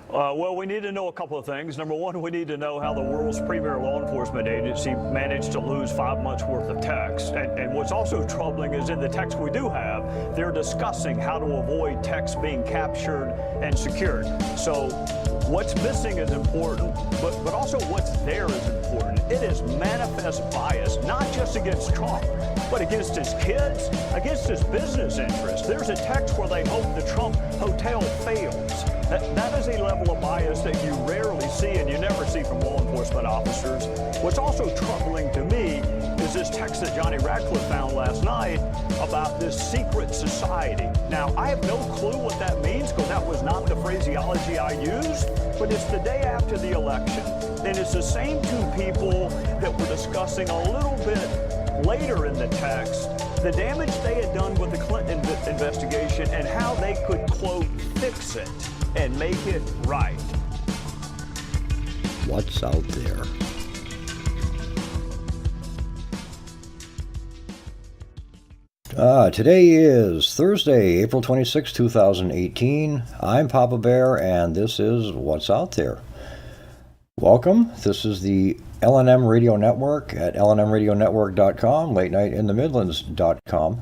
Well, we need to know a couple of things. Number one, we need to know how the world's premier law enforcement agency managed to lose 5 months worth of text. And what's also troubling is in the text we do have, they're discussing how to avoid text being captured and secured. So what's missing is important, but also what's there is important. It is manifest bias, not just against Trump, but against his kids, against his business interests. There's a text where they hope the Trump hotel fails. That is a level of bias that you rarely see and you never see from law enforcement officers. What's also troubling to me is this text that Johnny Ratcliffe found last night about this secret society. Now, I have no clue what that means because that was not the phraseology I used, but it's the day after the election, and it's the same two people that were discussing a little bit later in the text the damage they had done with the Clinton investigation and how they could, quote, fix it and make it right. What's out there? Today is Thursday, April 26, 2018. I'm Papa Bear, and this is What's Out There. Welcome. This is the LNM Radio Network at lnmradionetwork.com, late night in the Midlands.com,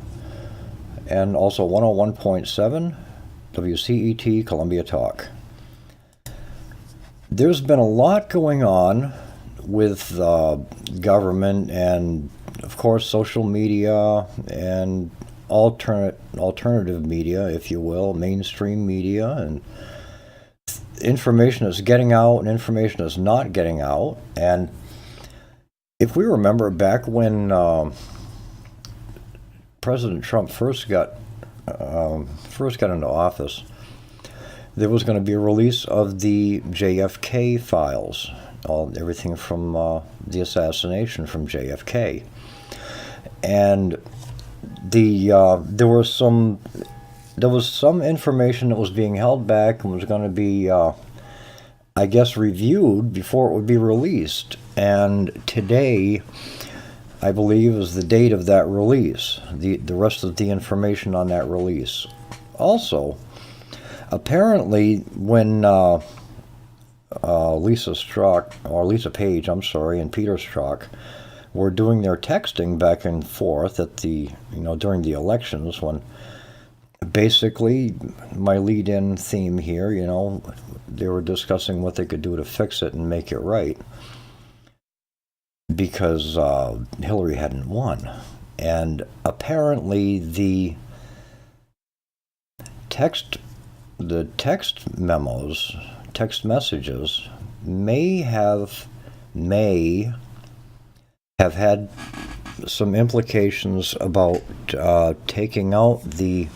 and also 101.7 WCET Columbia Talk. There's been a lot going on with government and, of course, social media and alternative media, if you will, mainstream media, and information is getting out and information is not getting out. And if we remember back when President Trump first got into office, there was going to be a release of the JFK files, everything from the assassination from JFK, and there was some information that was being held back and was going to be, I guess, reviewed before it would be released. And today, I believe, is the date of that release, the rest of the information on that release. Also, apparently, when Lisa Page, and Peter Strzok were doing their texting back and forth during the elections, when basically my lead-in theme here, they were discussing what they could do to fix it and make it right, because Hillary hadn't won. And apparently the text messages may have had some implications about taking out the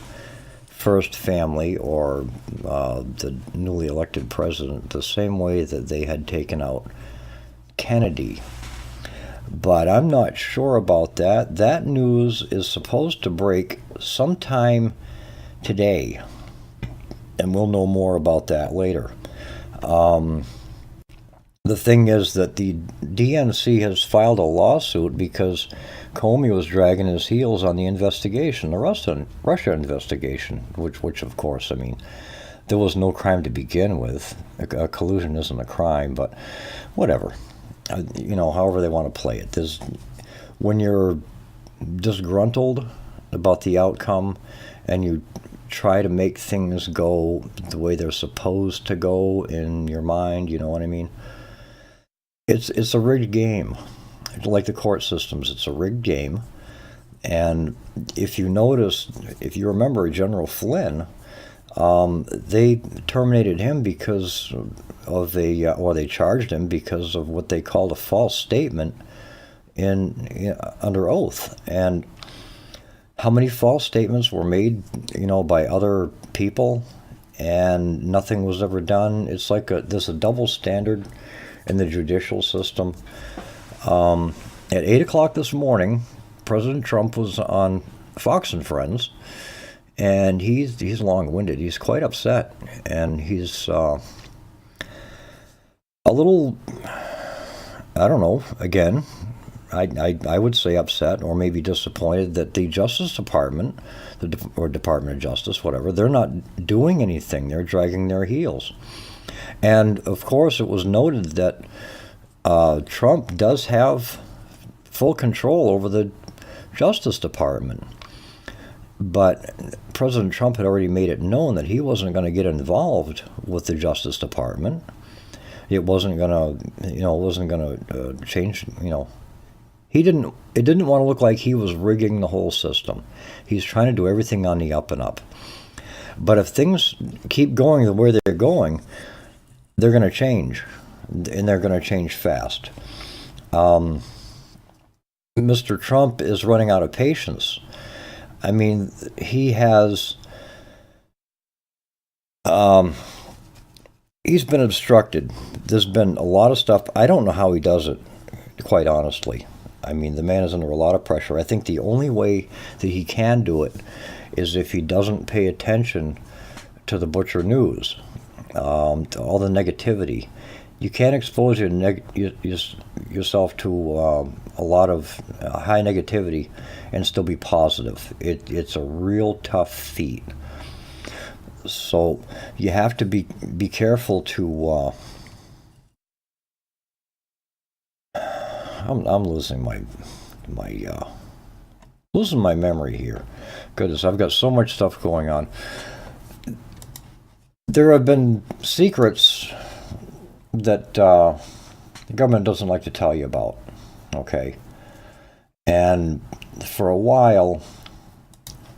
first family or the newly elected president the same way that they had taken out Kennedy. But I'm not sure about that. That news is supposed to break sometime today, and we'll know more about that later. The thing is that the DNC has filed a lawsuit because Comey was dragging his heels on the investigation, the Russia investigation, which of course, there was no crime to begin with. A collusion isn't a crime, but whatever. However they want to play it. When you're disgruntled about the outcome and you try to make things go the way they're supposed to go in your mind, you know what I mean? It's a rigged game. Like the court systems, it's a rigged game. And if you remember General Flynn, they terminated him because of they charged him because of what they called a false statement under oath. And how many false statements were made, by other people, and nothing was ever done? It's like there's a double standard in the judicial system. At 8 o'clock this morning, President Trump was on Fox and Friends, and he's long-winded. He's quite upset, and he's a little, I don't know, again, I would say upset or maybe disappointed that the Justice Department, or Department of Justice, whatever, they're not doing anything. They're dragging their heels. And of course, it was noted that Trump does have full control over the Justice Department. But President Trump had already made it known that he wasn't going to get involved with the Justice Department. It wasn't going to, change, It didn't want to look like he was rigging the whole system. He's trying to do everything on the up and up. But if things keep going the way they're going, they're going to change, and they're going to change fast. Mr. Trump is running out of patience. I mean, he has, he's been obstructed. There's been a lot of stuff. I don't know how he does it, quite honestly. I mean, the man is under a lot of pressure. I think the only way that he can do it is if he doesn't pay attention to the butcher news, to all the negativity. You can't expose yourself to a lot of high negativity and still be positive. It's a real tough feat. So you have to be careful to. I'm losing my losing my memory here. Goodness, I've got so much stuff going on. There have been secrets that the government doesn't like to tell you about, okay? And for a while,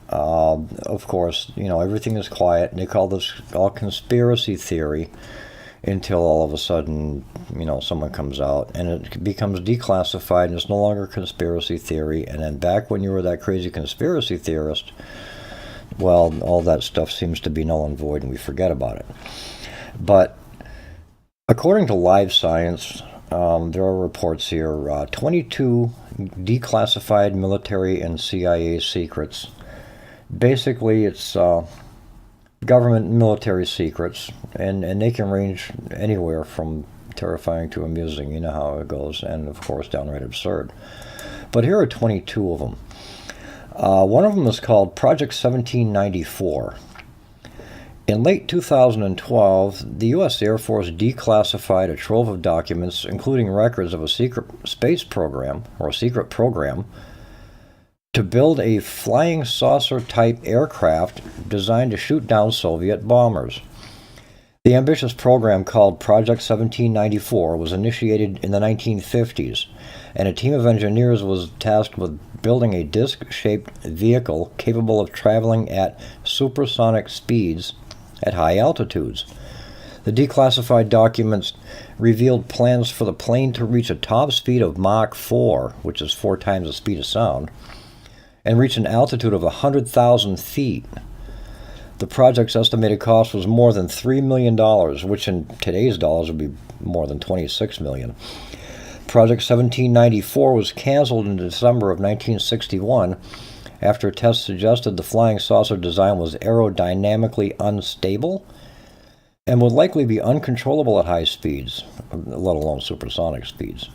of course, everything is quiet, and they call this all conspiracy theory until all of a sudden, someone comes out, and it becomes declassified, and it's no longer conspiracy theory. And then back when you were that crazy conspiracy theorist, well, all that stuff seems to be null and void, and we forget about it. But according to Live Science, there are reports here, 22 declassified military and CIA secrets. Basically, it's government and military secrets, and they can range anywhere from terrifying to amusing. You know how it goes, and of course, downright absurd. But here are 22 of them. One of them is called Project 1794. In late 2012, the U.S. Air Force declassified a trove of documents, including records of a secret space program, or a secret program, to build a flying saucer-type aircraft designed to shoot down Soviet bombers. The ambitious program, called Project 1794, was initiated in the 1950s, and a team of engineers was tasked with building a disc-shaped vehicle capable of traveling at supersonic speeds at high altitudes. The declassified documents revealed plans for the plane to reach a top speed of Mach 4, which is 4 times the speed of sound, and reach an altitude of 100,000 feet. The project's estimated cost was more than $3 million, which in today's dollars would be more than $26 million. Project 1794 was canceled in December of 1961 after tests suggested the flying saucer design was aerodynamically unstable and would likely be uncontrollable at high speeds, let alone supersonic speeds.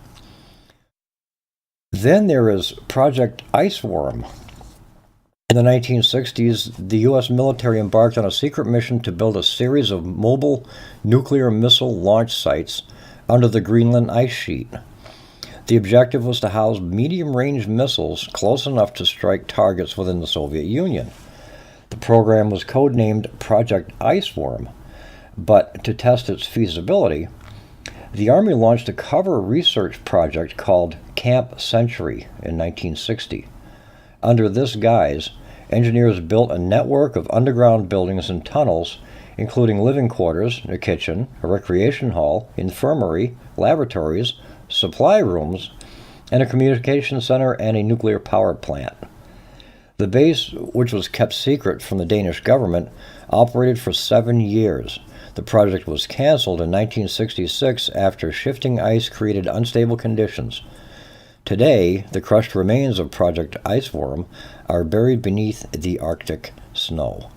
Then there is Project Iceworm. In the 1960s, the U.S. military embarked on a secret mission to build a series of mobile nuclear missile launch sites under the Greenland ice sheet. The objective was to house medium-range missiles close enough to strike targets within the Soviet Union. The program was codenamed Project Iceworm, but to test its feasibility, the Army launched a cover research project called Camp Century in 1960. Under this guise, engineers built a network of underground buildings and tunnels, including living quarters, a kitchen, a recreation hall, infirmary, laboratories, supply rooms, and a communication center and a nuclear power plant. The base, which was kept secret from the Danish government, operated for 7 years. The project was canceled in 1966 after shifting ice created unstable conditions. Today, the crushed remains of Project Iceworm are buried beneath the Arctic snow.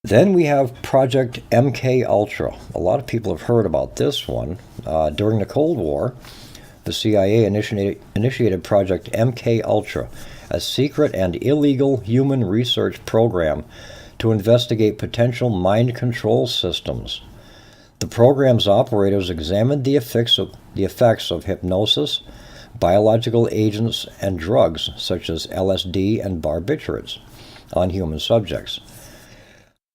Then we have Project MK Ultra. A lot of people have heard about this one. During the Cold War, the CIA initiated Project MK Ultra, a secret and illegal human research program to investigate potential mind control systems. The program's operators examined the effects of hypnosis, biological agents, and drugs such as LSD and barbiturates on human subjects.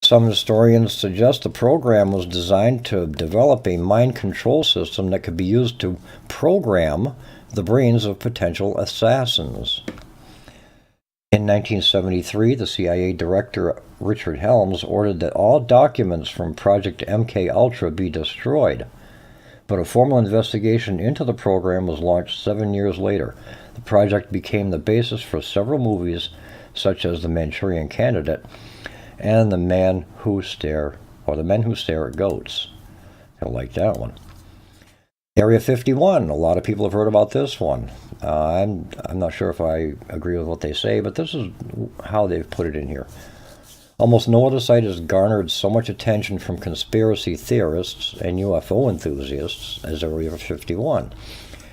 Some historians suggest the program was designed to develop a mind control system that could be used to program the brains of potential assassins. In 1973, the CIA Director Richard Helms ordered that all documents from Project MK-Ultra be destroyed, but a formal investigation into the program was launched 7 years later. The project became the basis for several movies such as The Manchurian Candidate and The Men Who Stare at Goats. I like that one. Area 51, a lot of people have heard about this one. I'm not sure if I agree with what they say, but this is how they've put it in here. Almost no other site has garnered so much attention from conspiracy theorists and UFO enthusiasts as Area 51,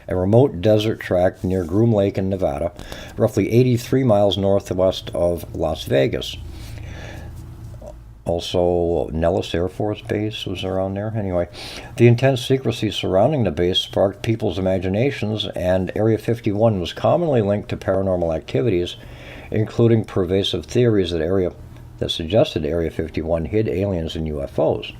a remote desert tract near Groom Lake in Nevada, roughly 83 miles northwest of Las Vegas. Also, Nellis Air Force Base was around there. Anyway, the intense secrecy surrounding the base sparked people's imaginations, and Area 51 was commonly linked to paranormal activities, including pervasive theories that suggested Area 51 hid aliens and UFOs.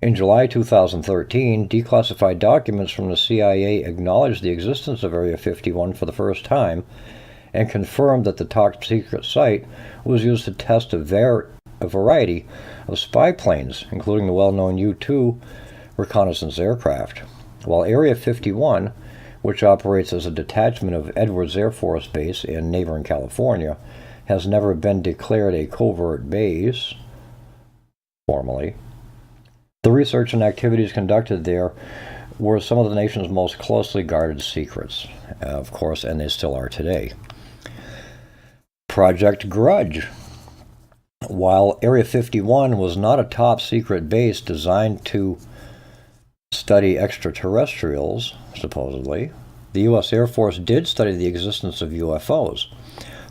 In July 2013, declassified documents from the CIA acknowledged the existence of Area 51 for the first time and confirmed that the top-secret site was used to test a variety of spy planes, including the well-known U-2 reconnaissance aircraft. While Area 51, which operates as a detachment of Edwards Air Force Base in neighboring California, has never been declared a covert base formally, the research and activities conducted there were some of the nation's most closely guarded secrets, of course, and they still are today. Project Grudge. While Area 51 was not a top-secret base designed to study extraterrestrials, supposedly, the U.S. Air Force did study the existence of UFOs.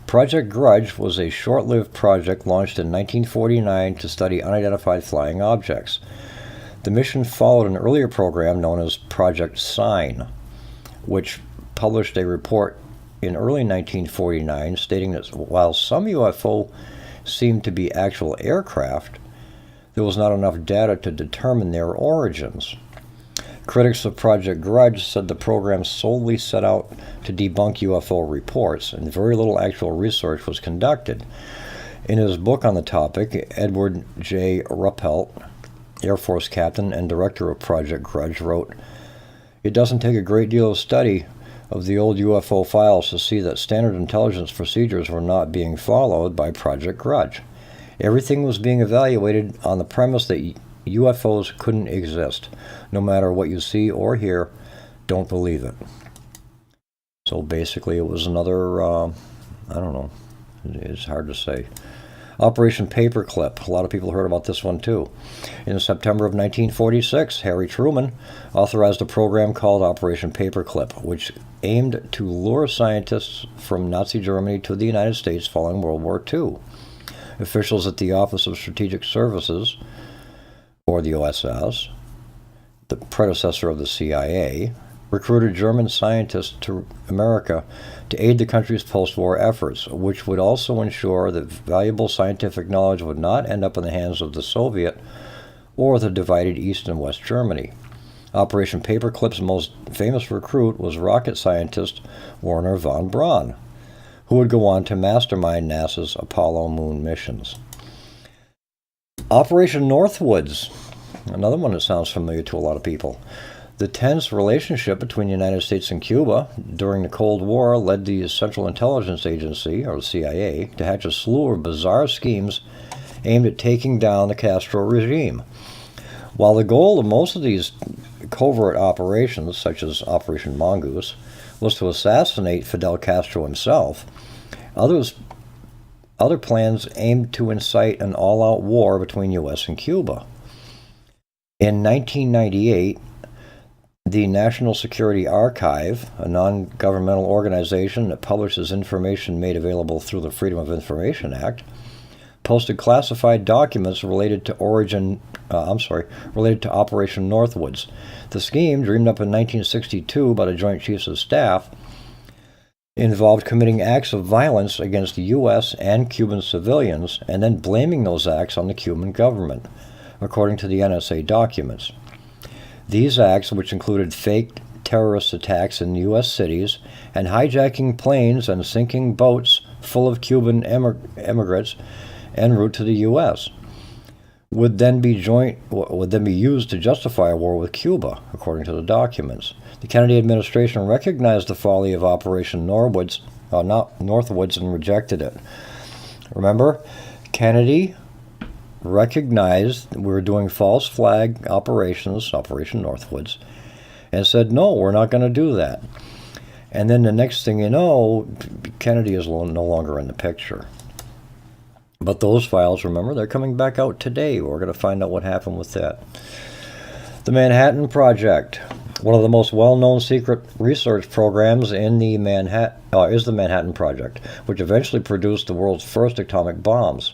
Project Grudge was a short-lived project launched in 1949 to study unidentified flying objects. The mission followed an earlier program known as Project Sign, which published a report in early 1949 stating that while some UFO seemed to be actual aircraft, there was not enough data to determine their origins. Critics of Project Grudge said the program solely set out to debunk UFO reports, and very little actual research was conducted. In his book on the topic, Edward J. Ruppelt, Air Force captain and director of Project Grudge, wrote, "It doesn't take a great deal of study of the old UFO files to see that standard intelligence procedures were not being followed by Project Grudge. Everything was being evaluated on the premise that UFOs couldn't exist. No matter what you see or hear, don't believe it." So basically it was another, I don't know, it's hard to say. Operation Paperclip. A lot of people heard about this one too. In September of 1946, Harry Truman authorized a program called Operation Paperclip, which aimed to lure scientists from Nazi Germany to the United States following World War II. Officials at the Office of Strategic Services, or the OSS, the predecessor of the CIA, recruited German scientists to America to aid the country's post-war efforts, which would also ensure that valuable scientific knowledge would not end up in the hands of the Soviet or the divided East and West Germany. Operation Paperclip's most famous recruit was rocket scientist Wernher von Braun, who would go on to mastermind NASA's Apollo moon missions. Operation Northwoods, another one that sounds familiar to a lot of people. The tense relationship between the United States and Cuba during the Cold War led the Central Intelligence Agency, or the CIA, to hatch a slew of bizarre schemes aimed at taking down the Castro regime. While the goal of most of these covert operations, such as Operation Mongoose, was to assassinate Fidel Castro himself, other plans aimed to incite an all-out war between U.S. and Cuba. In 1998, the National Security Archive, a non-governmental organization that publishes information made available through the Freedom of Information Act, posted classified documents related to Origin related to Operation Northwoods. The scheme, dreamed up in 1962 by the Joint Chiefs of Staff, involved committing acts of violence against the U.S. and Cuban civilians and then blaming those acts on the Cuban government, according to the NSA documents. These acts, which included faked terrorist attacks in U.S. cities and hijacking planes and sinking boats full of Cuban immigrants en route to the U.S., would then be used to justify a war with Cuba, according to the documents. The Kennedy administration recognized the folly of Operation Northwoods and rejected it. Remember, Kennedy recognized we were doing false flag operations, Operation Northwoods, and said, no, we're not going to do that. And then the next thing you know, Kennedy is no longer in the picture. But those files, remember, they're coming back out today. We're going to find out what happened with that. The Manhattan Project. One of the most well-known secret research programs is the Manhattan Project, which eventually produced the world's first atomic bombs.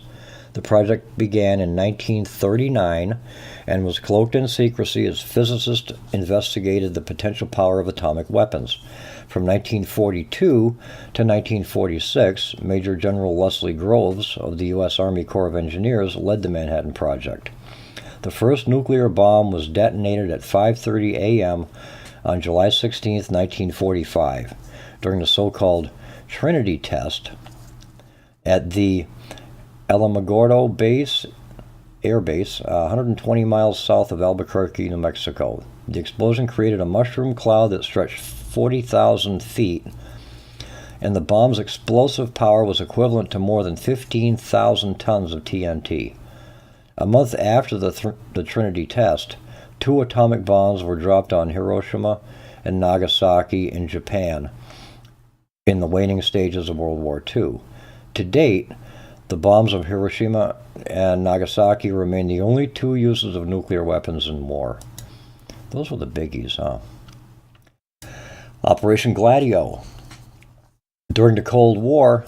The project began in 1939 and was cloaked in secrecy as physicists investigated the potential power of atomic weapons. From 1942 to 1946, Major General Leslie Groves of the U.S. Army Corps of Engineers led the Manhattan Project. The first nuclear bomb was detonated at 5:30 a.m. on July 16, 1945, during the so-called Trinity test at the Alamogordo Air Base, 120 miles south of Albuquerque, New Mexico. The explosion created a mushroom cloud that stretched 40,000 feet, and the bomb's explosive power was equivalent to more than 15,000 tons of TNT. A month after the Trinity test, 2 atomic bombs were dropped on Hiroshima and Nagasaki in Japan in the waning stages of World War II. To date, the bombs of Hiroshima and Nagasaki remain the only 2 uses of nuclear weapons in war. Those were the biggies, huh? Operation Gladio. During the Cold War,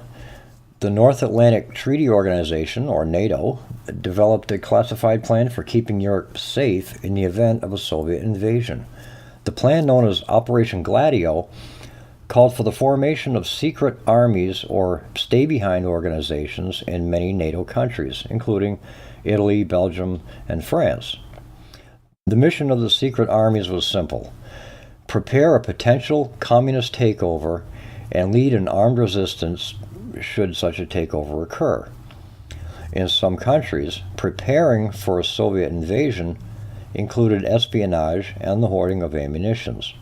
the North Atlantic Treaty Organization, or NATO, developed a classified plan for keeping Europe safe in the event of a Soviet invasion. The plan, known as Operation Gladio, called for the formation of secret armies or stay-behind organizations in many NATO countries, including Italy, Belgium, and France. The mission of the secret armies was simple: prepare a potential communist takeover and lead an armed resistance should such a takeover occur. In some countries, preparing for a Soviet invasion included espionage and the hoarding of ammunitions.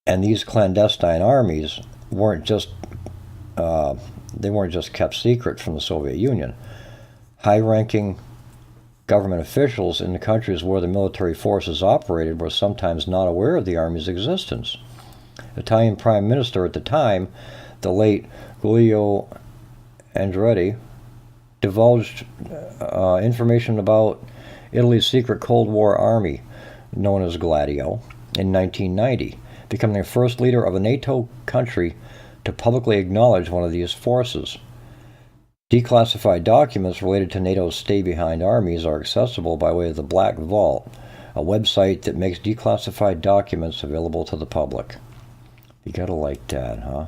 And these clandestine armies weren't just kept secret from the Soviet Union. High-ranking government officials in the countries where the military forces operated were sometimes not aware of the army's existence. Italian Prime Minister at the time, the late Giulio Andretti, divulged information about Italy's secret Cold War army, known as Gladio, in 1990, becoming the first leader of a NATO country to publicly acknowledge one of these forces. Declassified documents related to NATO's stay-behind armies are accessible by way of the Black Vault, a website that makes declassified documents available to the public. You gotta like that, huh?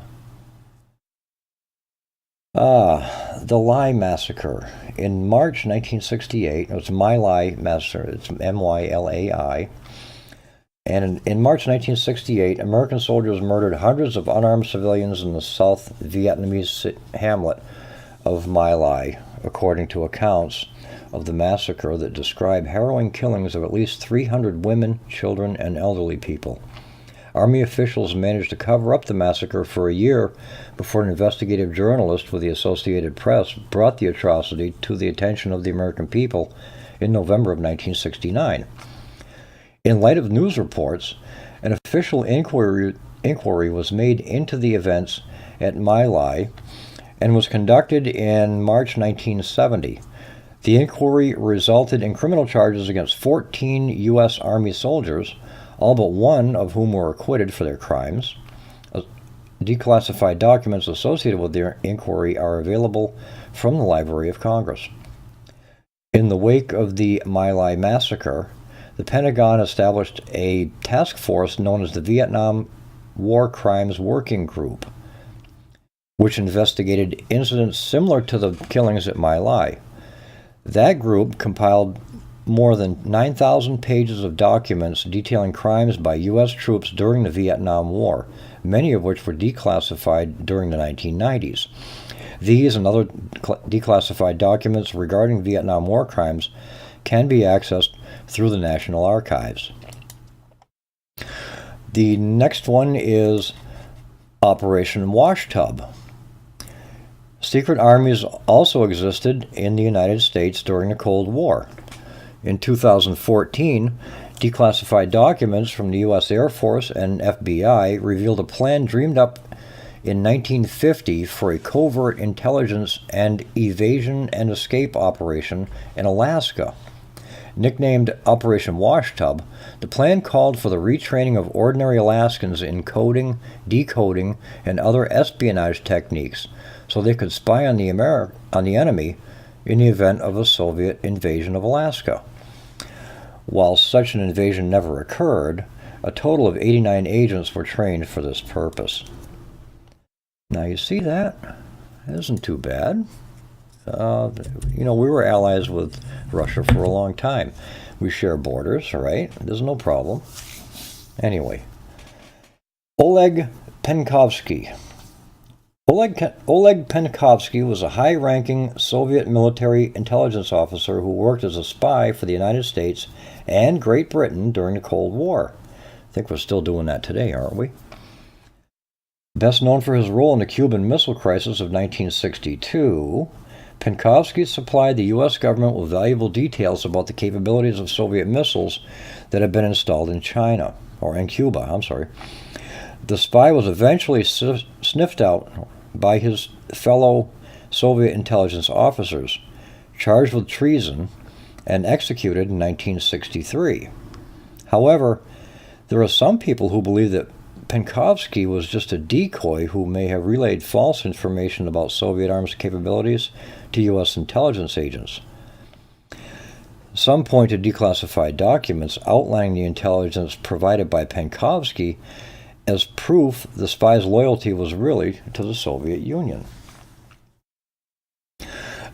The Lai Massacre. In March 1968, it was My Lai Massacre, it's M-Y-L-A-I, and in March 1968, American soldiers murdered hundreds of unarmed civilians in the South Vietnamese hamlet of My Lai, according to accounts of the massacre that describe harrowing killings of at least 300 women, children, and elderly people. Army officials managed to cover up the massacre for a year before an investigative journalist with the Associated Press brought the atrocity to the attention of the American people in November of 1969. In light of news reports, an official inquiry was made into the events at My Lai and was conducted in March 1970. The inquiry resulted in criminal charges against 14 U.S. Army soldiers, all but one of whom were acquitted for their crimes. Declassified documents associated with the inquiry are available from the Library of Congress. In the wake of the My Lai massacre, the Pentagon established a task force known as the Vietnam War Crimes Working Group, which investigated incidents similar to the killings at My Lai. That group compiled more than 9,000 pages of documents detailing crimes by U.S. troops during the Vietnam War, many of which were declassified during the 1990s. These and other declassified documents regarding Vietnam War crimes can be accessed through the National Archives. The next one is Operation Washtub. Secret armies also existed in the United States during the Cold War. In 2014, declassified documents from the U.S. Air Force and FBI revealed a plan dreamed up in 1950 for a covert intelligence and evasion and escape operation in Alaska. Nicknamed Operation Washtub, the plan called for the retraining of ordinary Alaskans in coding, decoding, and other espionage techniques so they could spy on the enemy in the event of a Soviet invasion of Alaska. While such an invasion never occurred, a total of 89 agents were trained for this purpose. Now you see that? It isn't too bad. We were allies with Russia for a long time. We share borders, right? There's no problem. Anyway, Oleg Penkovsky. Oleg Penkovsky was a high-ranking Soviet military intelligence officer who worked as a spy for the United States and Great Britain during the Cold War. I think we're still doing that today, aren't we? Best known for his role in the Cuban Missile Crisis of 1962, Penkovsky supplied the U.S. government with valuable details about the capabilities of Soviet missiles that had been installed in Cuba. The spy was eventually sniffed out by his fellow Soviet intelligence officers, charged with treason, and executed in 1963. However, there are some people who believe that Penkovsky was just a decoy who may have relayed false information about Soviet arms capabilities to U.S. intelligence agents. Some point to declassified documents outlining the intelligence provided by Penkovsky as proof the spy's loyalty was really to the Soviet Union.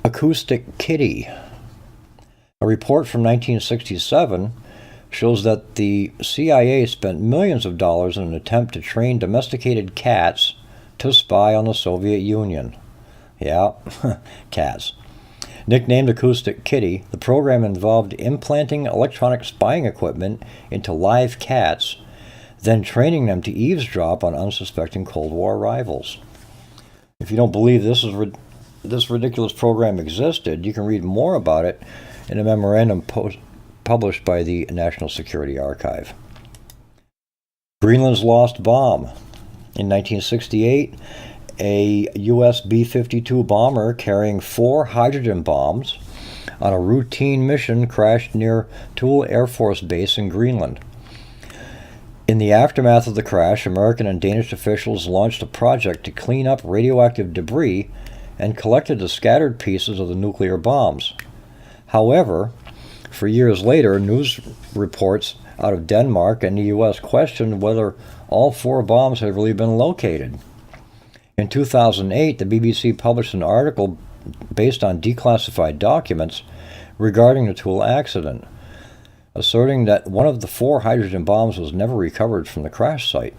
Acoustic Kitty. A report from 1967 shows that the CIA spent millions of dollars in an attempt to train domesticated cats to spy on the Soviet Union. Yeah, cats. Nicknamed Acoustic Kitty, the program involved implanting electronic spying equipment into live cats, then training them to eavesdrop on unsuspecting Cold War rivals. If you don't believe this ridiculous program existed, you can read more about it in a memorandum published by the National Security Archive. Greenland's Lost Bomb. In 1968, a U.S. B-52 bomber carrying 4 hydrogen bombs on a routine mission crashed near Thule Air Force Base in Greenland. In the aftermath of the crash, American and Danish officials launched a project to clean up radioactive debris and collected the scattered pieces of the nuclear bombs. However, for years later, news reports out of Denmark and the U.S. questioned whether all 4 bombs had really been located. In 2008, the BBC published an article based on declassified documents regarding the Thule accident, asserting that one of the 4 hydrogen bombs was never recovered from the crash site.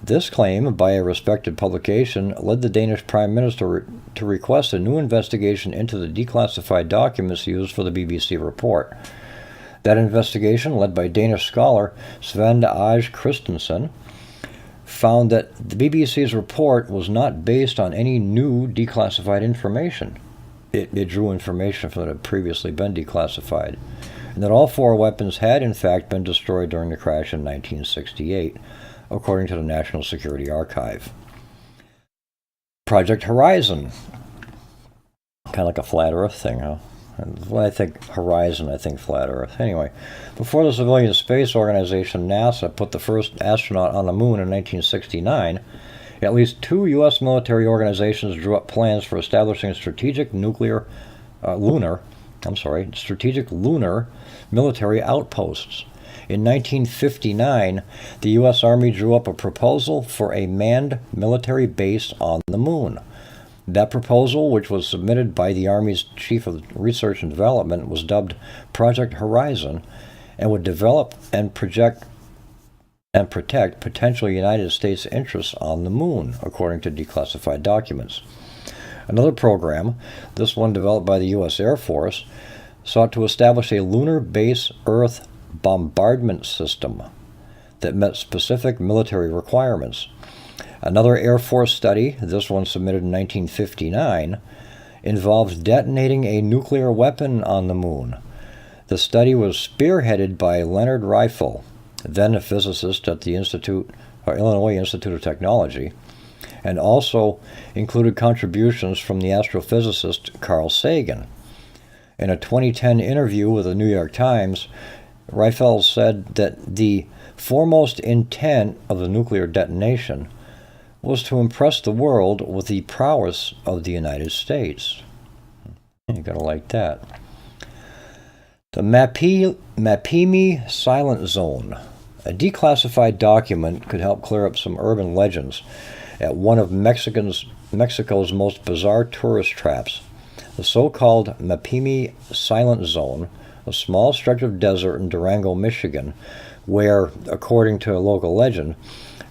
This claim by a respected publication led the Danish Prime Minister to request a new investigation into the declassified documents used for the BBC report. That investigation, led by Danish scholar Svend Aj Christensen, found that the BBC's report was not based on any new declassified information. It drew information from that had previously been declassified, and that all 4 weapons had in fact been destroyed during the crash in 1968, according to the National Security Archive. Project Horizon. Kind of like a flat Earth thing, huh? When I think Horizon, I think flat Earth. Anyway, before the civilian space organization NASA put the first astronaut on the moon in 1969, at least 2 U.S. military organizations drew up plans for establishing strategic nuclear strategic lunar military outposts. In 1959, the U.S. Army drew up a proposal for a manned military base on the moon. That proposal, which was submitted by the Army's Chief of Research and Development, was dubbed Project Horizon and would develop and protect potential United States interests on the moon, according to declassified documents. Another program, this one developed by the U.S. Air Force, sought to establish a lunar base Earth bombardment system that met specific military requirements. Another Air Force study, this one submitted in 1959, involved detonating a nuclear weapon on the moon. The study was spearheaded by Leonard Riefel, then a physicist at the Illinois Institute of Technology, and also included contributions from the astrophysicist Carl Sagan. In a 2010 interview with the New York Times, Riefel said that the foremost intent of the nuclear detonation was to impress the world with the prowess of the United States. You gotta like that. The Mapimi Silent Zone. A declassified document could help clear up some urban legends at one of Mexico's most bizarre tourist traps, the so-called Mapimi Silent Zone, a small stretch of desert in Durango, Michigan, where, according to a local legend,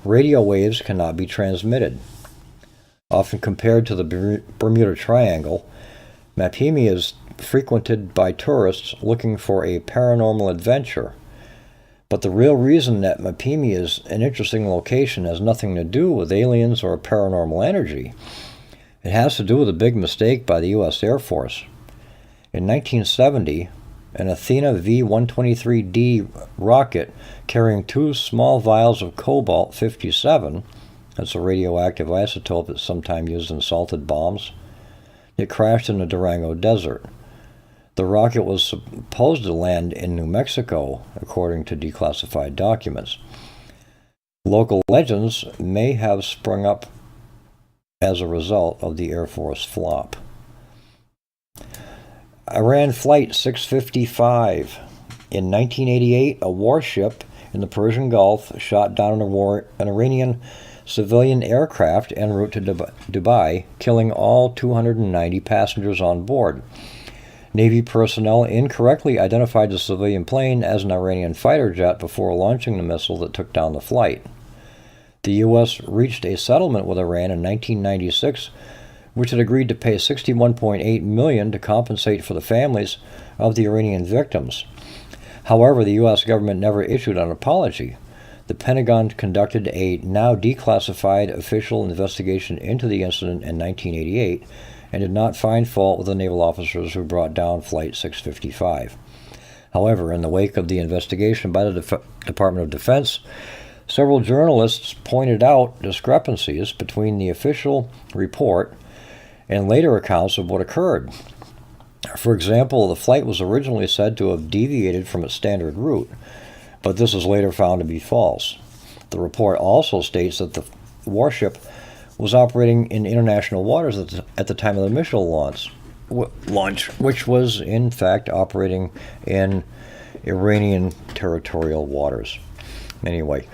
radio waves cannot be transmitted. Often compared to the Bermuda Triangle, Mapimi is frequented by tourists looking for a paranormal adventure. But the real reason that Mapimi is an interesting location has nothing to do with aliens or paranormal energy. It has to do with a big mistake by the U.S. Air Force. In 1970, an Athena V-123D rocket carrying 2 small vials of cobalt-57, that's a radioactive isotope that's sometimes used in salted bombs, it crashed in the Durango Desert. The rocket was supposed to land in New Mexico, according to declassified documents. Local legends may have sprung up as a result of the Air Force flop. Iran Flight 655. In 1988, a warship in the Persian Gulf shot down an Iranian civilian aircraft en route to Dubai, killing all 290 passengers on board. Navy personnel incorrectly identified the civilian plane as an Iranian fighter jet before launching the missile that took down the flight. The U.S. reached a settlement with Iran in 1996, which had agreed to pay $61.8 million to compensate for the families of the Iranian victims. However, the U.S. government never issued an apology. The Pentagon conducted a now declassified official investigation into the incident in 1988 and did not find fault with the naval officers who brought down Flight 655. However, in the wake of the investigation by the Department of Defense, several journalists pointed out discrepancies between the official report and later accounts of what occurred. For example, the flight was originally said to have deviated from its standard route, but this was later found to be false. The report also states that the warship was operating in international waters at the time of the missile launch, which was in fact operating in Iranian territorial waters. Anyway,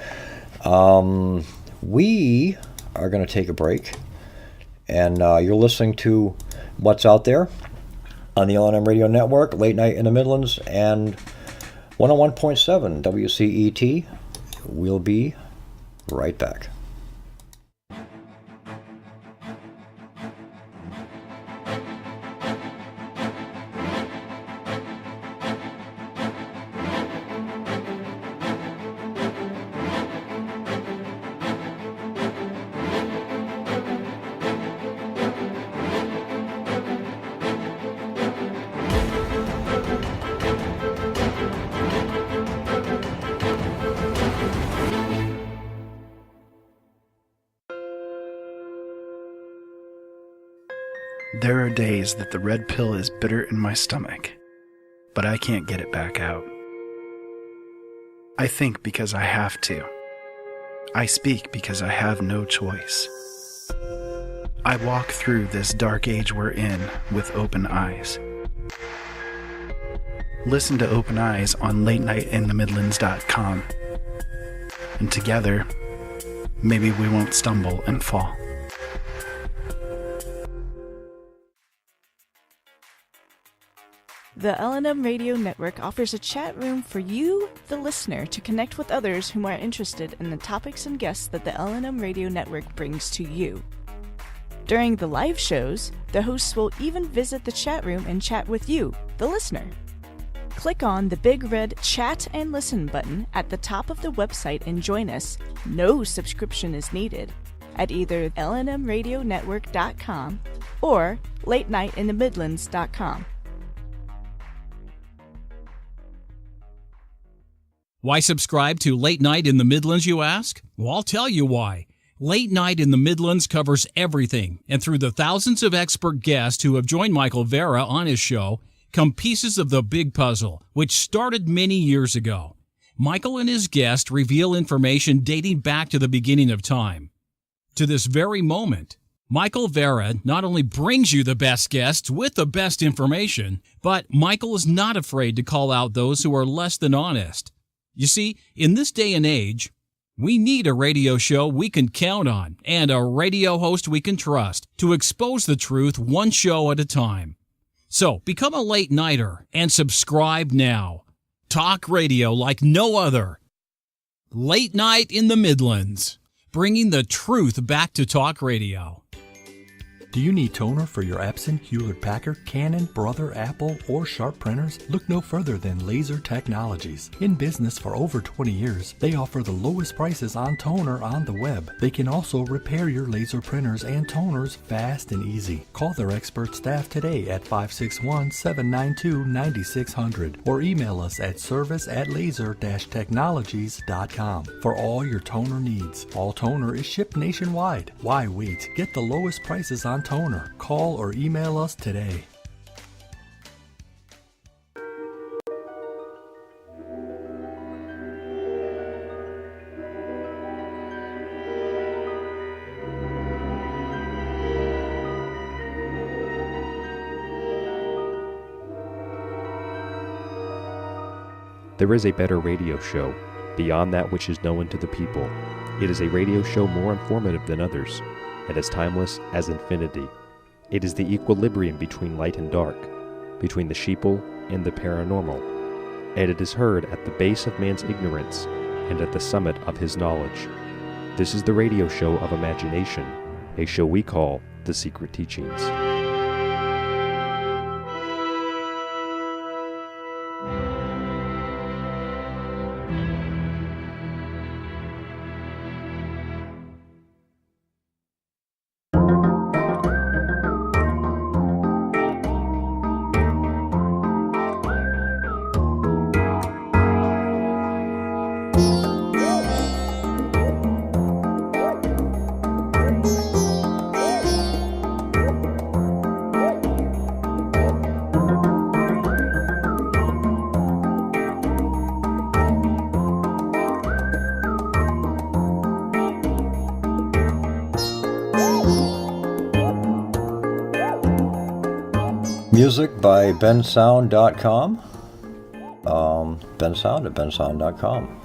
we are going to take a break, and you're listening to What's Out There on the LNM Radio Network, late night in the Midlands, and 101.7 WCET. We'll be right back. There are days that the red pill is bitter in my stomach, but I can't get it back out. I think because I have to. I speak because I have no choice. I walk through this dark age we're in with open eyes, Listen to Open Eyes on latenightinthemidlands.com. And together, maybe we won't stumble and fall. The L&M Radio Network offers a chat room for you, the listener, to connect with others whom are interested in the topics and guests that the L&M Radio Network brings to you. During the live shows, the hosts will even visit the chat room and chat with you, the listener. Click on the big red Chat and Listen button at the top of the website and join us. No subscription is needed at either lnmradionetwork.com or latenightinthemidlands.com. Why subscribe to Late Night in the Midlands, you ask? Well, I'll tell you why. Late Night in the Midlands covers everything, and through the thousands of expert guests who have joined Michael Vera on his show, come pieces of the big puzzle, which started many years ago. Michael and his guests reveal information dating back to the beginning of time. To this very moment, Michael Vera not only brings you the best guests with the best information, but Michael is not afraid to call out those who are less than honest. You see, in this day and age, we need a radio show we can count on and a radio host we can trust to expose the truth one show at a time. So become a late nighter and subscribe now. Talk radio like no other. Late Night in the Midlands, bringing the truth back to talk radio. Do you need toner for your Epson, Hewlett-Packard, Canon, Brother, Apple, or Sharp printers? Look no further than Laser Technologies. In business for over 20 years, they offer the lowest prices on toner on the web. They can also repair your laser printers and toners fast and easy. Call their expert staff today at 561-792-9600 or email us at service@laser-technologies.com for all your toner needs. All toner is shipped nationwide. Why wait? Get the lowest prices on toner. Call or email us today. There is a better radio show, beyond that which is known to the people. It is a radio show more informative than others, and as timeless as infinity. It is the equilibrium between light and dark, between the sheeple and the paranormal, and it is heard at the base of man's ignorance and at the summit of his knowledge. This is the radio show of imagination, a show we call The Secret Teachings. Music by bensound.com. Bensound at bensound.com.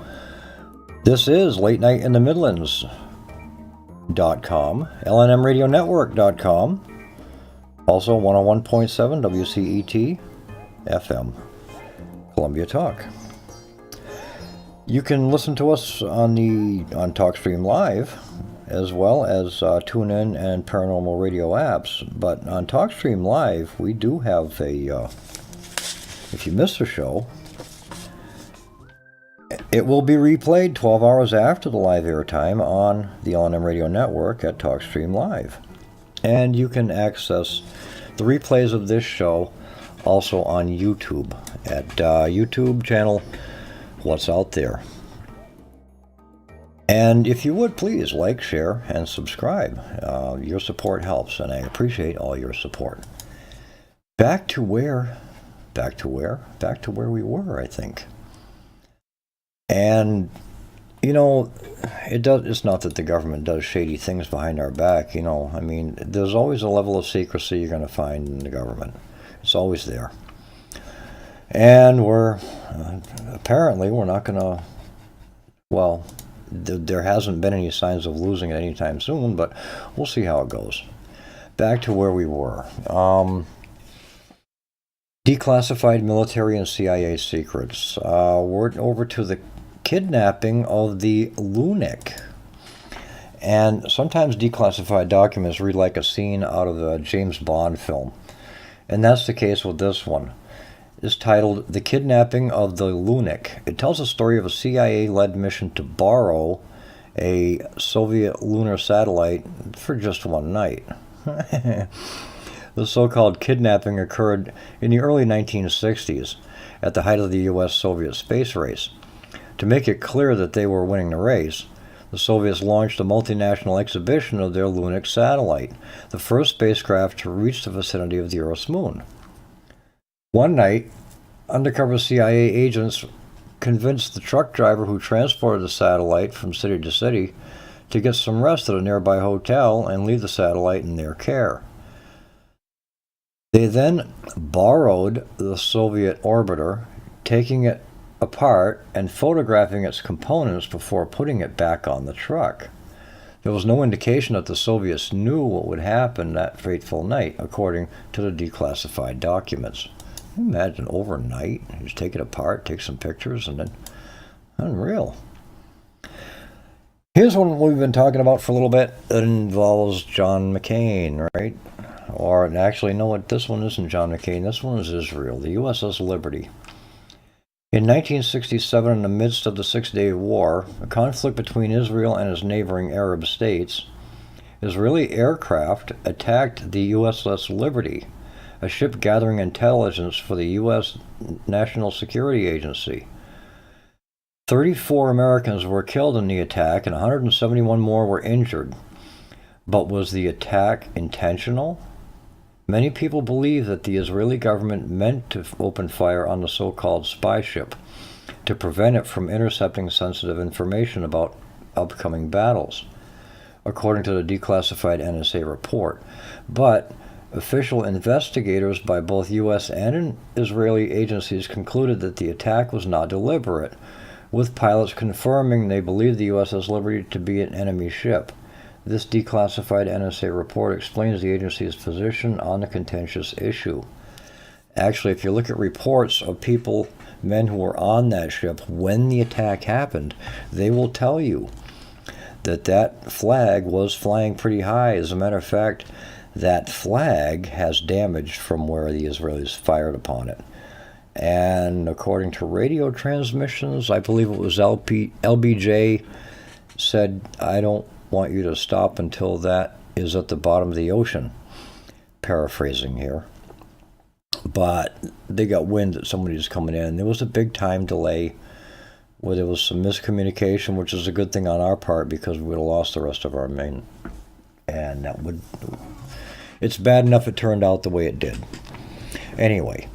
This is Late Night in the Midlands.com, lnmradionetwork.com, also 101.7 WCET FM, Columbia Talk. You can listen to us on TalkStream Live, as well as TuneIn and Paranormal Radio apps. But on TalkStream Live, we do have if you missed the show, it will be replayed 12 hours after the live airtime on the L&M Radio Network at TalkStream Live. And you can access the replays of this show also on YouTube at YouTube channel What's Out There. And if you would, please like, share, and subscribe. Your support helps, and I appreciate all your support. Back to where we were, I think. And, it's not that the government does shady things behind our back, there's always a level of secrecy you're going to find in the government. It's always there. And apparently we're not going to, well, there hasn't been any signs of losing it anytime soon, but we'll see how it goes. Back to where we were. Declassified military and CIA secrets. We're over to the kidnapping of the Lunik. And sometimes declassified documents read like a scene out of a James Bond film. And that's the case with this one. It's titled The Kidnapping of the Lunik. It tells the story of a CIA-led mission to borrow a Soviet lunar satellite for just one night. The so-called kidnapping occurred in the early 1960s at the height of the U.S.-Soviet space race. To make it clear that they were winning the race, the Soviets launched a multinational exhibition of their Lunik satellite, the first spacecraft to reach the vicinity of the Earth's moon. One night, undercover CIA agents convinced the truck driver who transported the satellite from city to city to get some rest at a nearby hotel and leave the satellite in their care. They then borrowed the Soviet orbiter, taking it apart and photographing its components before putting it back on the truck. There was no indication that the Soviets knew what would happen that fateful night, according to the declassified documents. Can you imagine overnight? You just take it apart, take some pictures, and then... Unreal. Here's one we've been talking about for a little bit. It involves John McCain, right? Or actually, no, this one isn't John McCain. This one is Israel, the USS Liberty. In 1967, in the midst of the Six-Day War, a conflict between Israel and its neighboring Arab states, Israeli aircraft attacked the USS Liberty, a ship gathering intelligence for the U.S. National Security Agency. 34 Americans were killed in the attack and 171 more were injured. But was the attack intentional? Many people believe that the Israeli government meant to open fire on the so-called spy ship to prevent it from intercepting sensitive information about upcoming battles, according to the declassified NSA report. But official investigators by both U.S. and Israeli agencies concluded that the attack was not deliberate, with pilots confirming they believed the USS Liberty to be an enemy ship. This declassified NSA report explains the agency's position on the contentious issue. Actually, if you look at reports of men who were on that ship when the attack happened, they will tell you that flag was flying pretty high. As a matter of fact, that flag has damaged from where the Israelis fired upon it. And according to radio transmissions, I believe it was LBJ said, "I don't want you to stop until that is at the bottom of the ocean." Paraphrasing here. But they got wind that somebody was coming in. There was a big time delay where there was some miscommunication, which is a good thing on our part because we would have lost the rest of our men. And it's bad enough it turned out the way it did. Anyway,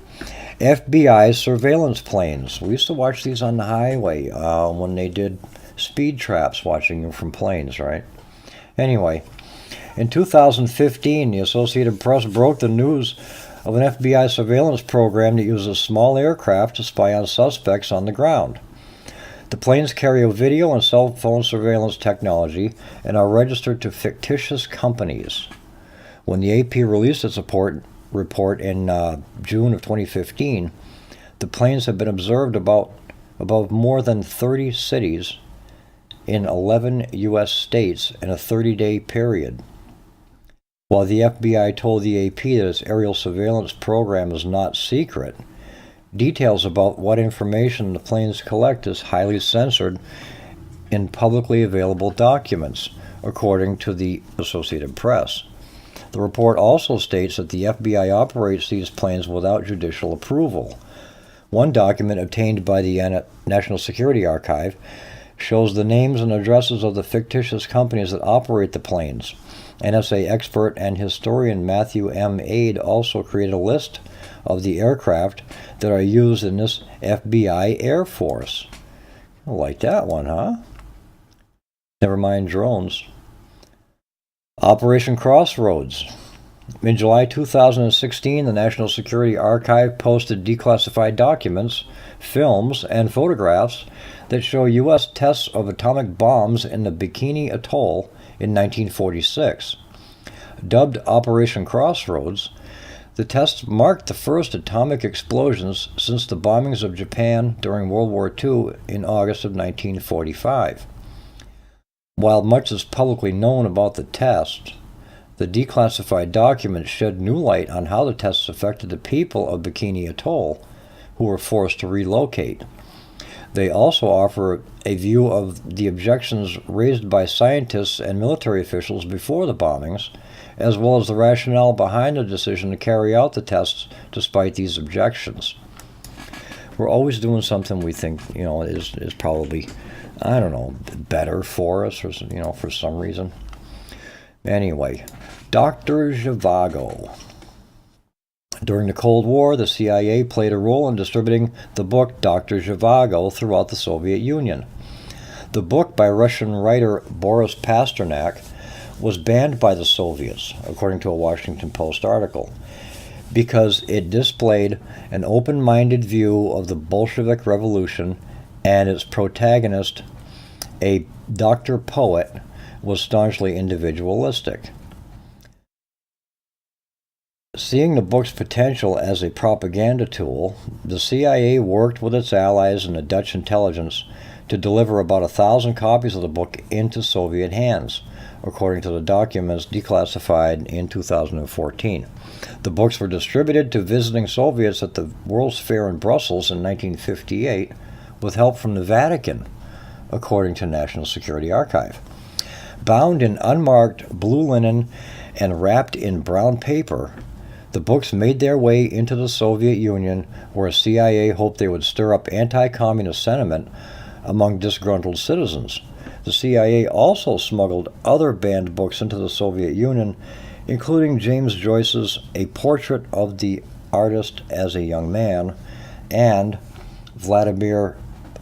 FBI surveillance planes. We used to watch these on the highway when they did speed traps, watching them from planes, right? Anyway, in 2015, the Associated Press broke the news of an FBI surveillance program that uses small aircraft to spy on suspects on the ground. The planes carry a video and cell phone surveillance technology and are registered to fictitious companies. When the AP released its report in June of 2015, the planes have been observed above more than 30 cities in 11 U.S. states in a 30-day period. While the FBI told the AP that its aerial surveillance program is not secret, details about what information the planes collect is highly censored in publicly available documents, according to the Associated Press. The report also states that the FBI operates these planes without judicial approval. One document obtained by the National Security Archive shows the names and addresses of the fictitious companies that operate the planes. NSA expert and historian Matthew M. Aid also created a list of the aircraft that are used in this FBI Air Force. I like that one, huh? Never mind drones. Operation Crossroads. In July 2016, the National Security Archive posted declassified documents, films, and photographs that show U.S. tests of atomic bombs in the Bikini Atoll in 1946. Dubbed Operation Crossroads, the tests marked the first atomic explosions since the bombings of Japan during World War II in August of 1945. While much is publicly known about the tests, the declassified documents shed new light on how the tests affected the people of Bikini Atoll, who were forced to relocate. They also offer a view of the objections raised by scientists and military officials before the bombings, as well as the rationale behind the decision to carry out the tests despite these objections. We're always doing something we think, is probably, better for us, or, for some reason. Anyway, Dr. Zhivago. During the Cold War, the CIA played a role in distributing the book Dr. Zhivago throughout the Soviet Union. The book by Russian writer Boris Pasternak was banned by the Soviets, according to a Washington Post article, because it displayed an open-minded view of the Bolshevik Revolution, and its protagonist, a doctor poet, was staunchly individualistic. Seeing the book's potential as a propaganda tool, the CIA worked with its allies and the Dutch intelligence to deliver about 1,000 copies of the book into Soviet hands, according to the documents declassified in 2014. The books were distributed to visiting Soviets at the World's Fair in Brussels in 1958 with help from the Vatican, according to National Security Archive. Bound in unmarked blue linen and wrapped in brown paper, the books made their way into the Soviet Union, where CIA hoped they would stir up anti-communist sentiment among disgruntled citizens. The CIA also smuggled other banned books into the Soviet Union, including James Joyce's A Portrait of the Artist as a Young Man and Vladimir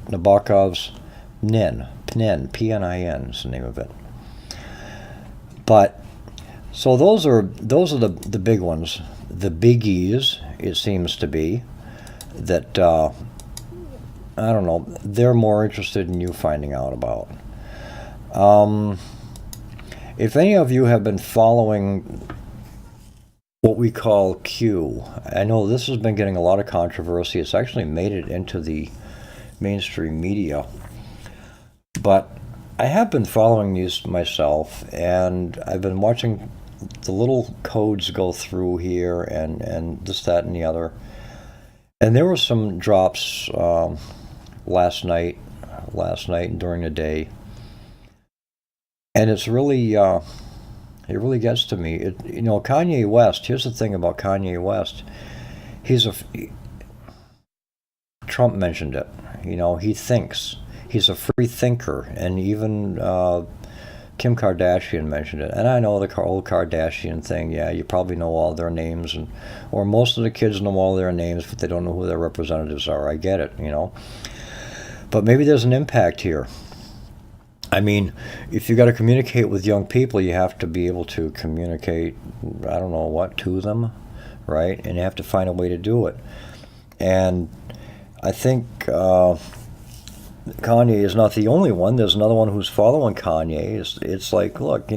Nabokov's Pnin, P-N-I-N is the name of it. But so those are the big ones, the biggies. It seems to be that they're more interested in you finding out about. If any of you have been following what we call Q, I know this has been getting a lot of controversy. It's actually made it into the mainstream media, but I have been following these myself, and I've been watching the little codes go through here and this, that, and the other. And there were some drops last night and during the day. And it's really, it really gets to me. Kanye West, here's the thing about Kanye West. Trump mentioned it. He thinks. He's a free thinker, and even Kim Kardashian mentioned it. And I know the old Kardashian thing, yeah, you probably know all their names, or most of the kids know all their names, but they don't know who their representatives are. I get it, But maybe there's an impact here. I mean, if you got to communicate with young people, you have to be able to communicate, to them, right? And you have to find a way to do it. And I think Kanye is not the only one. There's another one who's following Kanye. It's like, look,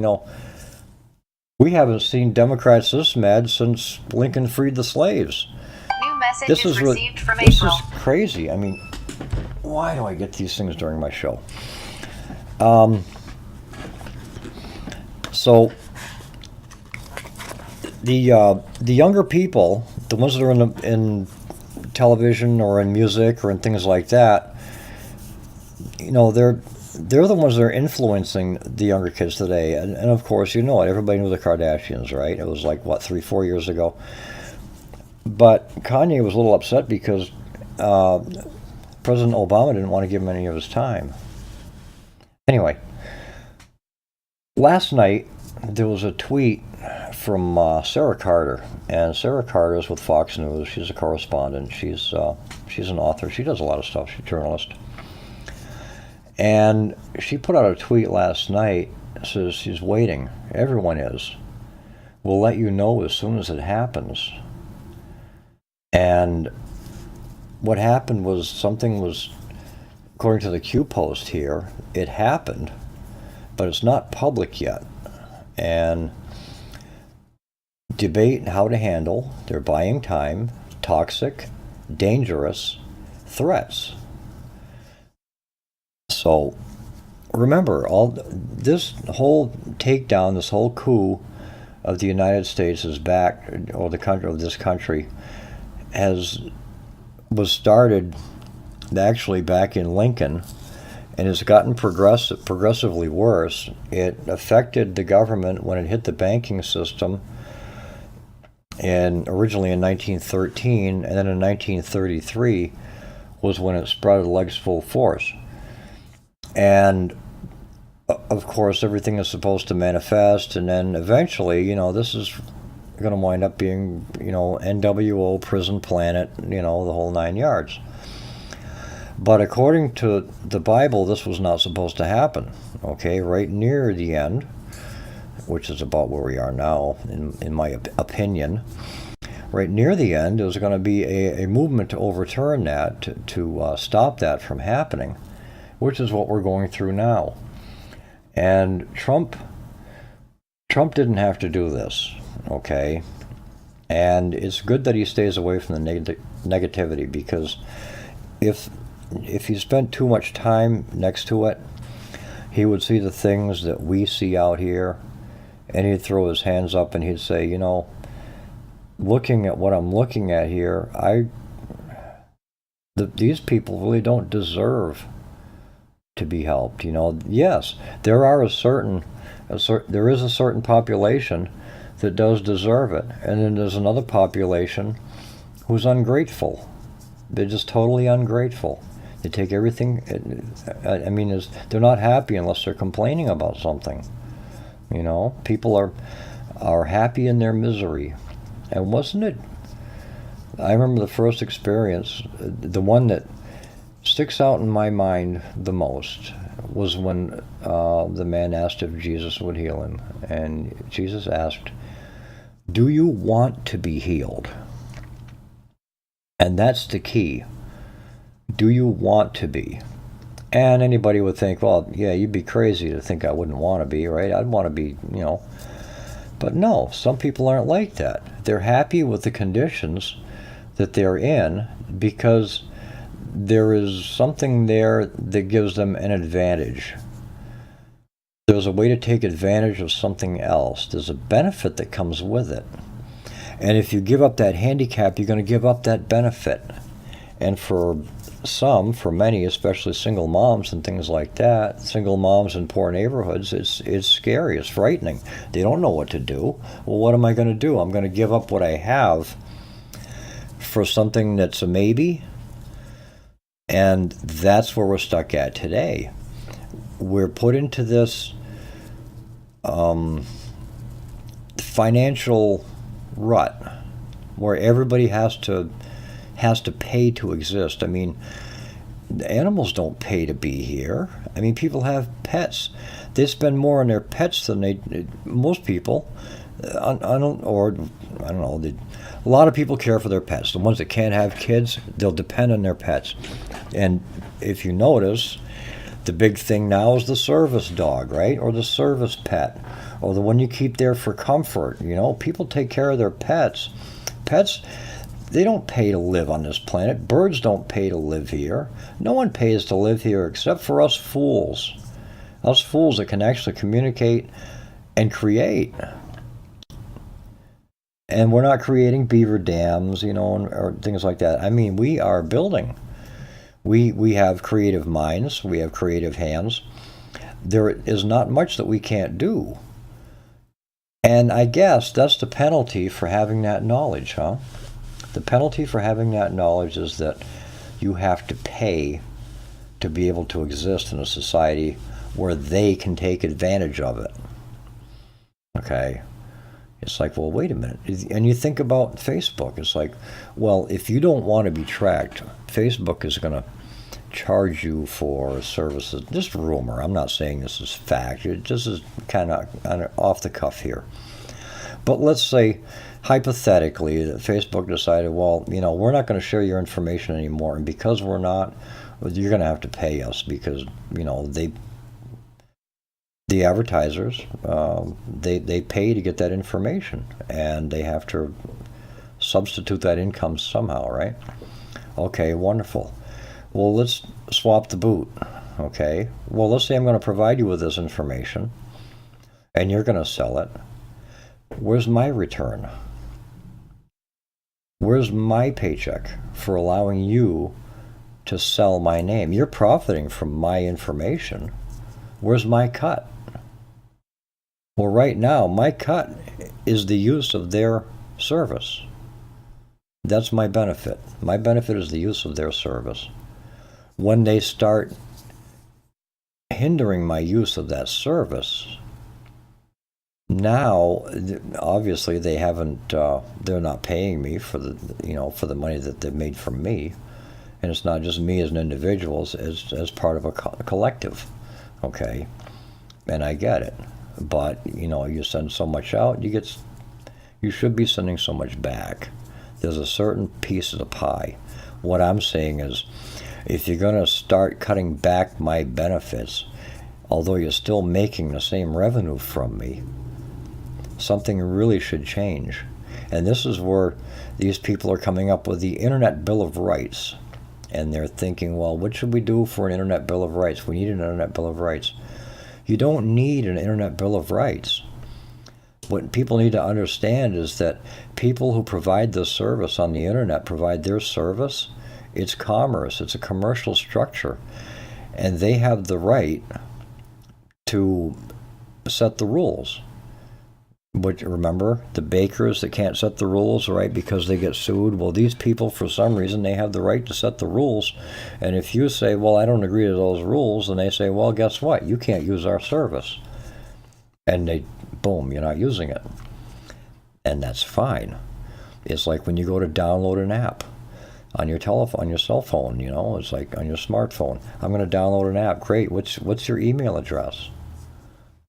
we haven't seen Democrats this mad since Lincoln freed the slaves. New message is received from April. This is crazy. I mean, why do I get these things during my show? So the younger people, the ones that are in television or in music or in things like that, they're the ones that are influencing the younger kids today. And of course, everybody knew the Kardashians, right? It was like, 3-4 years ago. But Kanye was a little upset because President Obama didn't want to give him any of his time. Anyway, last night there was a tweet from Sarah Carter, and Sarah Carter is with Fox News. She's a correspondent. She's an author. She does a lot of stuff. She's a journalist. And she put out a tweet last night that says she's waiting. Everyone is will let you know as soon as it happens. And what happened was something was, according to the Q post here, it happened, but it's not public yet. And debate how to handle, they're buying time, toxic, dangerous threats. So remember, all this whole takedown, this whole coup of the United States is back, or the country of this country, was started actually back in Lincoln, and has gotten progressively worse. It affected the government when it hit the banking system, and originally in 1913, and then in 1933 was when it spread legs full force. And of course, everything is supposed to manifest, and then eventually, this is going to wind up being, NWO, Prison Planet, the whole 9 yards. But according to the Bible, this was not supposed to happen. Okay, right near the end, which is about where we are now, in my opinion, right near the end, there's going to be a movement to overturn that, to stop that from happening, which is what we're going through now. And Trump didn't have to do this, okay? And it's good that he stays away from the negativity, because if he spent too much time next to it, he would see the things that we see out here, and he'd throw his hands up and he'd say, looking at what I'm looking at here, these people really don't deserve to be helped. Yes, there is a certain population that does deserve it, and then there's another population who's ungrateful. They're just totally ungrateful. They take everything. They're not happy unless they're complaining about something. People are happy in their misery. And wasn't it? I remember the first experience, the one that sticks out in my mind the most, was when the man asked if Jesus would heal him. And Jesus asked, "Do you want to be healed?" And that's the key. Do you want to be? And anybody would think, well, yeah, you'd be crazy to think I wouldn't want to be, right? I'd want to be, But no, some people aren't like that. They're happy with the conditions that they're in because there is something there that gives them an advantage. There's a way to take advantage of something else. There's a benefit that comes with it. And if you give up that handicap, you're going to give up that benefit. And for many, especially single moms and things like that, single moms in poor neighborhoods, it's scary, it's frightening. They don't know what to do. Well, what am I going to do? I'm going to give up what I have for something that's a maybe? And that's where we're stuck at today. We're put into this financial rut where everybody has to pay to exist. The animals don't pay to be here. People have pets. They spend more on their pets than most people. A lot of people care for their pets. The ones that can't have kids, they'll depend on their pets. And if you notice, the big thing now is the service dog, right? Or the service pet, or the one you keep there for comfort. People take care of their pets. Pets, they don't pay to live on this planet. Birds don't pay to live here. No one pays to live here except for us fools. Us fools that can actually communicate and create. And we're not creating beaver dams, or things like that. We are building. We have creative minds. We have creative hands. There is not much that we can't do. And I guess that's the penalty for having that knowledge, huh? The penalty for having that knowledge is that you have to pay to be able to exist in a society where they can take advantage of it. Okay? It's like, well, wait a minute. And you think about Facebook. It's like, well, if you don't want to be tracked, Facebook is going to charge you for services. Just rumor. I'm not saying this is fact. This is kind of off the cuff here. But let's say, hypothetically, that Facebook decided, well, we're not going to share your information anymore, and because we're not, you're going to have to pay us because, the advertisers, they pay to get that information, and they have to substitute that income somehow, right? Okay, wonderful. Well, let's swap the boot. Okay, well, let's say I'm going to provide you with this information, and you're going to sell it. Where's my return? Where's my paycheck for allowing you to sell my name? You're profiting from my information. Where's my cut? Well, right now, my cut is the use of their service. That's my benefit. My benefit is the use of their service. When they start hindering my use of that service, now obviously they haven't. They're not paying me for the money that they've made from me, and it's not just me as an individual, as part of a collective. Okay, and I get it, but you send so much out, you should be sending so much back. There's a certain piece of the pie. What I'm saying is, if you're going to start cutting back my benefits, although you're still making the same revenue from me, something really should change. And this is where these people are coming up with the Internet Bill of Rights. And they're thinking, well, what should we do for an Internet Bill of Rights? We need an Internet Bill of Rights. You don't need an Internet Bill of Rights. What people need to understand is that people who provide this service on the Internet provide their service. It's commerce. It's a commercial structure. And they have the right to set the rules. But remember, the bakers that can't set the rules, right, because they get sued? Well, these people, for some reason, they have the right to set the rules. And if you say, well, I don't agree to those rules, and they say, well, guess what? You can't use our service. And they, boom, you're not using it. And that's fine. It's like when you go to download an app on your telephone, on your cell phone, it's like on your smartphone. I'm going to download an app. Great. What's your email address?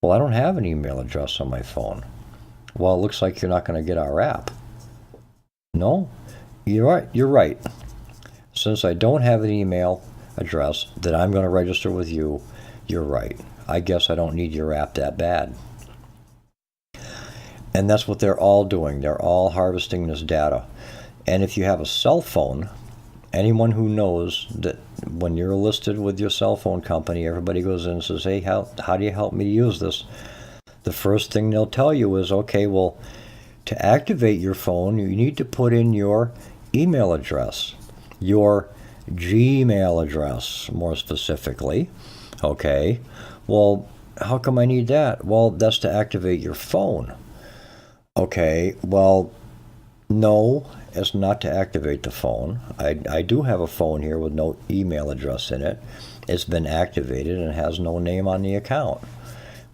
Well, I don't have an email address on my phone. Well, it looks like you're not going to get our app. No, you're right. Since I don't have an email address that I'm going to register with you, you're right. I guess I don't need your app that bad. And that's what they're all doing. They're all harvesting this data. And if you have a cell phone, anyone who knows that when you're listed with your cell phone company, everybody goes in and says, hey, how do you help me use this? The first thing they'll tell you is, okay, well, to activate your phone, you need to put in your email address, your Gmail address, more specifically. Okay, well, how come I need that? Well, that's to activate your phone. Okay, well, no, it's not to activate the phone. I do have a phone here with no email address in it. It's been activated and has no name on the account,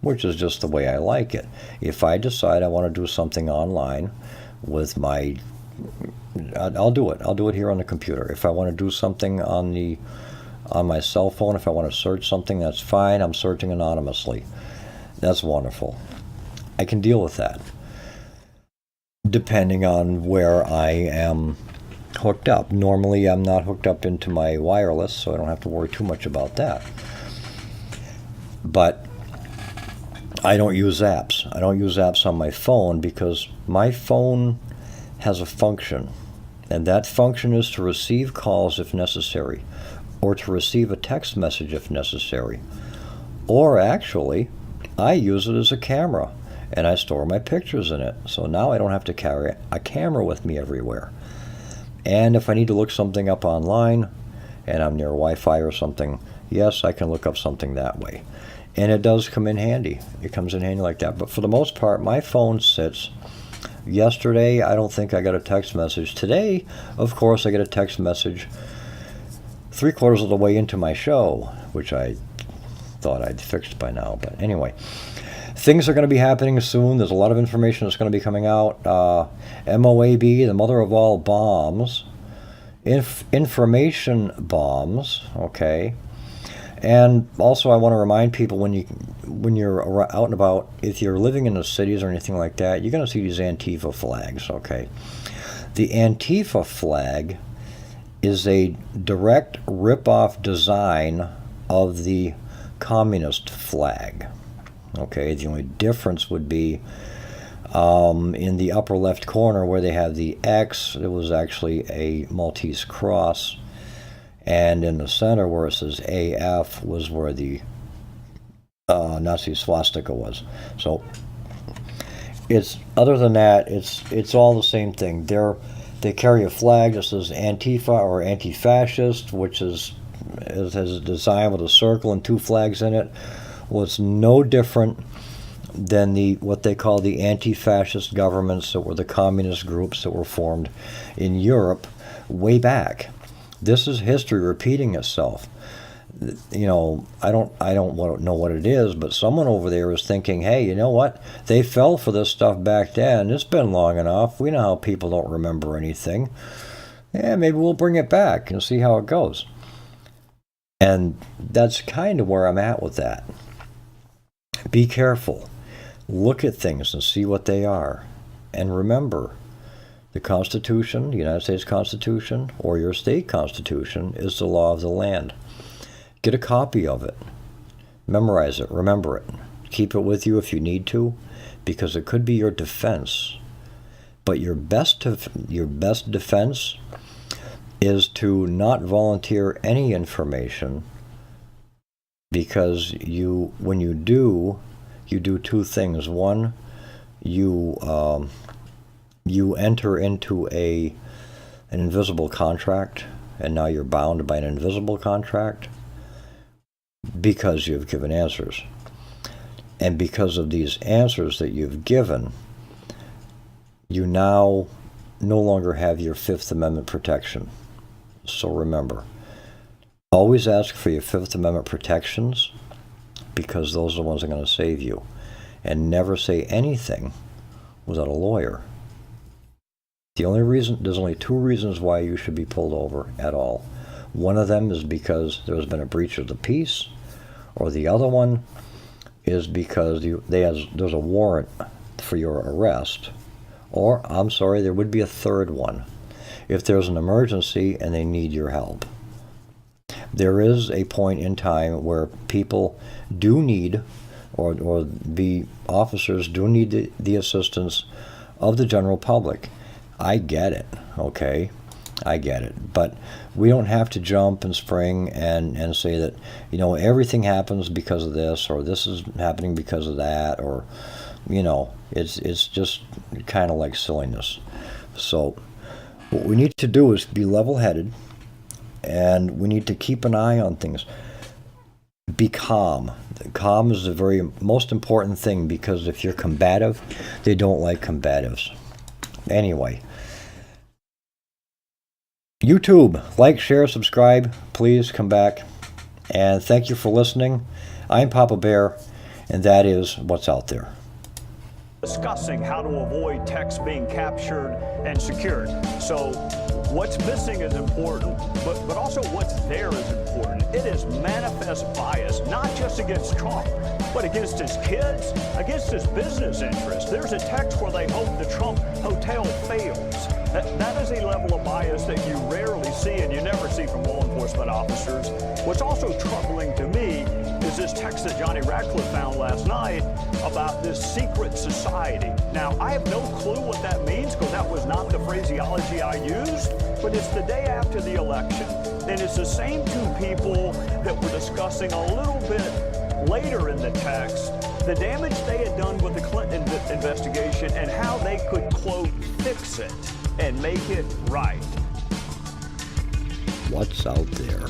which is just the way I like it. If I decide I want to do something online with I'll do it. I'll do it here on the computer. If I want to do something on my cell phone, if I want to search something, that's fine. I'm searching anonymously. That's wonderful. I can deal with that, depending on where I am hooked up. Normally, I'm not hooked up into my wireless, so I don't have to worry too much about that. But I don't use apps. I don't use apps on my phone because my phone has a function, and that function is to receive calls if necessary, or to receive a text message if necessary. Or actually, I use it as a camera, and I store my pictures in it. So now I don't have to carry a camera with me everywhere. And if I need to look something up online, and I'm near Wi-Fi or something, yes, I can look up something that way. And it does come in handy. It comes in handy like that. But for the most part, my phone sits. Yesterday, I don't think I got a text message. Today, of course, I get a text message 3/4 of the way into my show, which I thought I'd fixed by now. But anyway, things are going to be happening soon. There's a lot of information that's going to be coming out. MOAB, the mother of all bombs. Information bombs, okay. And also, I want to remind people when you're out and about, if you're living in the cities or anything like that, you're going to see these Antifa flags. Okay, the Antifa flag is a direct rip-off design of the communist flag. Okay, the only difference would be in the upper left corner where they have the X, it was actually a Maltese cross. And in the center where it says AF was where the Nazi swastika was. So it's, other than that, it's all the same thing. They carry a flag that says Antifa or anti-fascist, which has a design with a circle and two flags in it. Well, it's no different than what they call the anti-fascist governments that were the communist groups that were formed in Europe way back. This is history repeating itself. You know, I don't know what it is, but someone over there is thinking, hey, you know what? They fell for this stuff back then. It's been long enough. We know how people don't remember anything. Yeah, maybe we'll bring it back and see how it goes. And that's kind of where I'm at with that. Be careful. Look at things and see what they are. And remember, the Constitution, the United States Constitution, or your state constitution, is the law of the land. Get a copy of it. Memorize it. Remember it. Keep it with you if you need to, because it could be your defense. But your best defense is to not volunteer any information, because when you do two things. One, you enter into an invisible contract, and now you're bound by an invisible contract because you've given answers. And because of these answers that you've given, you now no longer have your Fifth Amendment protection. So remember, always ask for your Fifth Amendment protections, because those are the ones that are going to save you. And never say anything without a lawyer. There's only two reasons why you should be pulled over at all. One of them is because there's been a breach of the peace, or the other one is because there's a warrant for your arrest. Or, I'm sorry, there would be a third one, if there's an emergency and they need your help. There is a point in time where people do need, or the officers do need the assistance of the general public. I get it, okay? I get it. But we don't have to jump and spring and say that, everything happens because of this, or this is happening because of that, or, it's just kind of like silliness. So what we need to do is be level-headed, and we need to keep an eye on things. Be calm. Calm is the very most important thing, because if you're combative, they don't like combatives. Anyway, YouTube, like, share, subscribe. Please come back. And thank you for listening. I'm Papa Bear, and that is what's out there. Discussing how to avoid text being captured and secured. So what's missing is important, but also what's there is important. It is manifest bias, not just against Trump, but against his kids, against his business interests. There's a text where they hope the Trump hotel fails. That is a level of bias that you rarely see, and you never see from law enforcement officers. What's also troubling to me is this text that Johnny Ratcliffe found last night about this secret society. Now, I have no clue what that means, because that was not the phraseology I used, but it's the day after the election, and it's the same two people that were discussing a little bit later in the text the damage they had done with the Clinton investigation and how they could, quote, fix it and make it right. What's out there?